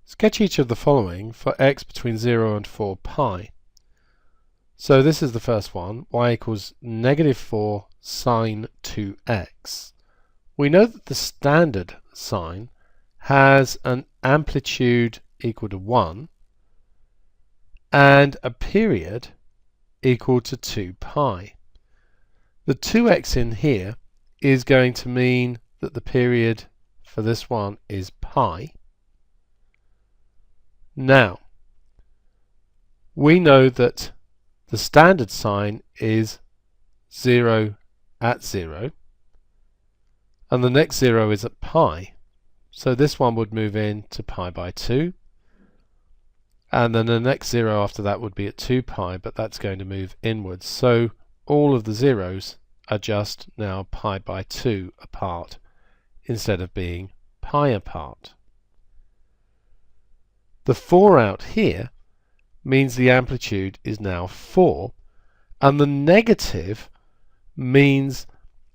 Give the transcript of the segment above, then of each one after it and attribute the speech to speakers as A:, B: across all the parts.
A: Sketch each of the following for x between 0 and 4 pi. So this is the first one, y equals negative 4 sine 2x. We know that the standard sine has an amplitude equal to 1 and a period equal to 2 pi. The 2x in here is going to mean that the period for this one is pi. Now, we know that the standard sine is 0 at 0, and the next 0 is at pi. So this one would move in to pi by 2, and then the next 0 after that would be at 2 pi, but that's going to move inwards. So all of the zeros are just now pi by 2 apart, instead of being pi apart. The 4 out here means the amplitude is now 4, and the negative means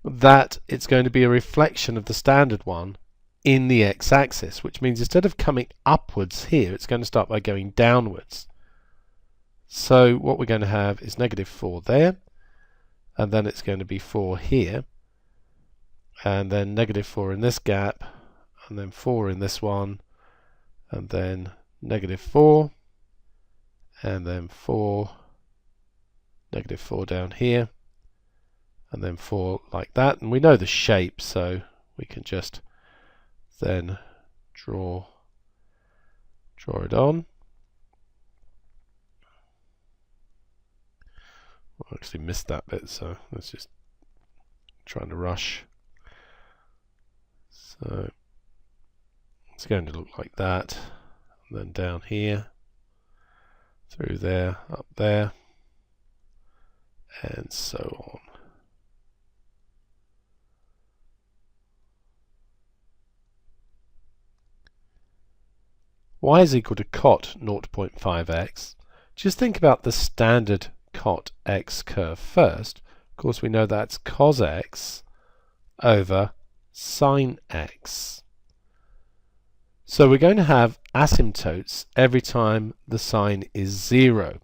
A: that it's going to be a reflection of the standard one in the x-axis, which means instead of coming upwards here, it's going to start by going downwards. So what we're going to have is negative 4 there, and then it's going to be 4 here, and then negative 4 in this gap, and then 4 in this one, and then negative 4, and then 4, negative 4 down here, and then 4 like that. And we know the shape, so we can just then draw it on. I actually missed that bit, so let's just trying to rush. So it's going to look like that, and then down here, through there, up there, and so on. Y is equal to cot 0.5x. Just think about the standard cot x curve first. Of course, we know that's cos x over sine x. So we're going to have asymptotes every time the sine is 0.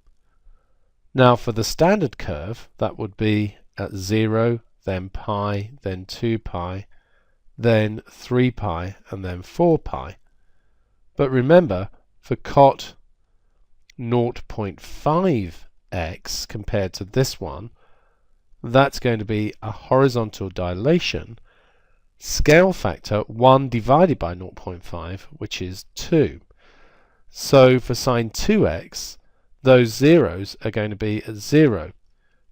A: Now for the standard curve, that would be at 0, then pi, then 2 pi, then 3 pi, and then 4 pi. But remember, for cot 0.5x compared to this one, that's going to be a horizontal dilation, scale factor 1 divided by 0.5, which is 2. So for sine 2x, those zeros are going to be at 0,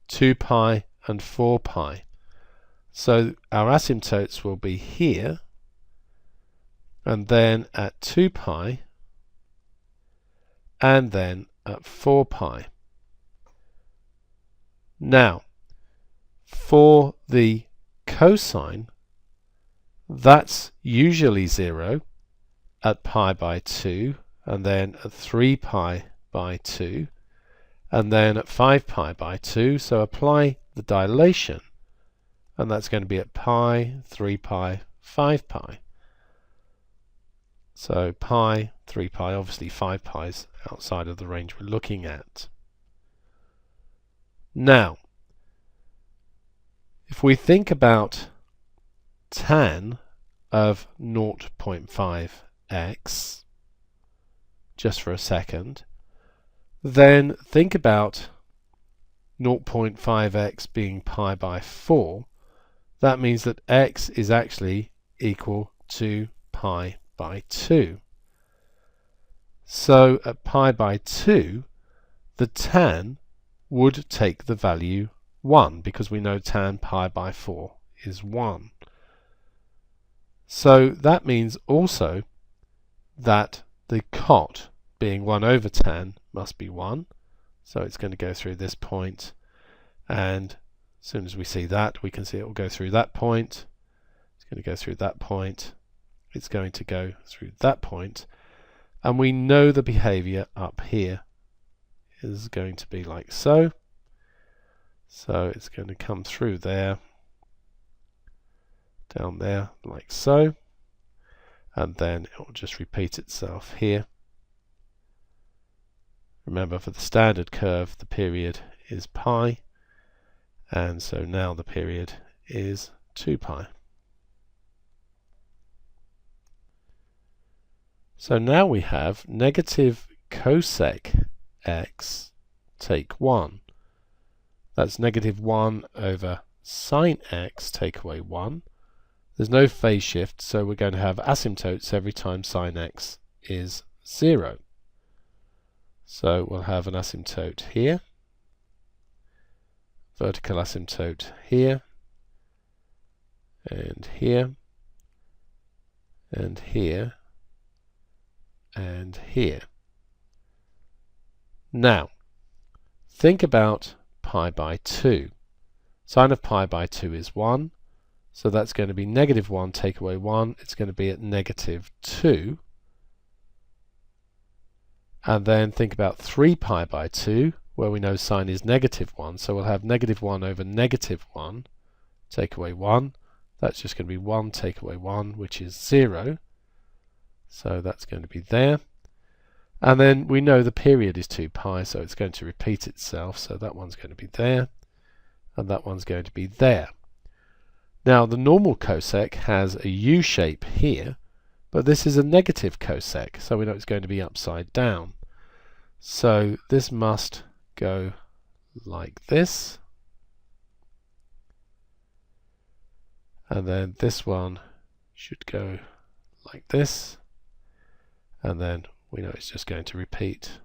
A: 2 pi and 4 pi. So our asymptotes will be here, and then at 2 pi, and then at 4 pi. Now, for the cosine, that's usually 0 at pi by 2, and then at 3 pi by 2, and then at 5 pi by 2. So apply the dilation, and that's going to be at pi, 3 pi, 5 pi. So pi, 3 pi, obviously 5 pi is outside of the range we're looking at. Now, if we think about tan of 0.5x just for a second, then think about 0.5x being pi by 4. That means that x is actually equal to pi by 2. So at pi by 2, the tan would take the value 1, because we know tan pi by 4 is 1. So that means also that the cot, being 1 over tan, must be 1. So it's going to go through this point, and as soon as we see that, we can see it will go through that point. It's going to go through that point. It's going to go through that point, and we know the behavior up here is going to be like so. So it's going to come through there, down there like so, and then it will just repeat itself here Remember, for the standard curve, the period is pi, and so now the period is 2 pi. So now we have negative cosec x take 1. That's negative 1 over sine x take away 1. There's no phase shift, so we're going to have asymptotes every time sine x is 0. So we'll have an asymptote here, vertical asymptote here, and here, and here, and here. Now, think about pi by 2. Sine of pi by 2 is 1, so that's going to be negative 1 take away 1. It's going to be at negative 2. And then think about 3 pi by 2, where we know sine is negative 1, so we'll have negative 1 over negative 1 take away 1. That's just going to be 1 take away 1, which is 0. So that's going to be there. And then we know the period is 2 pi, so it's going to repeat itself. So that one's going to be there, and that one's going to be there. Now, the normal cosec has a U shape here, but this is a negative cosec, so we know it's going to be upside down. So this must go like this. And then this one should go like this. And then we know it's just going to repeat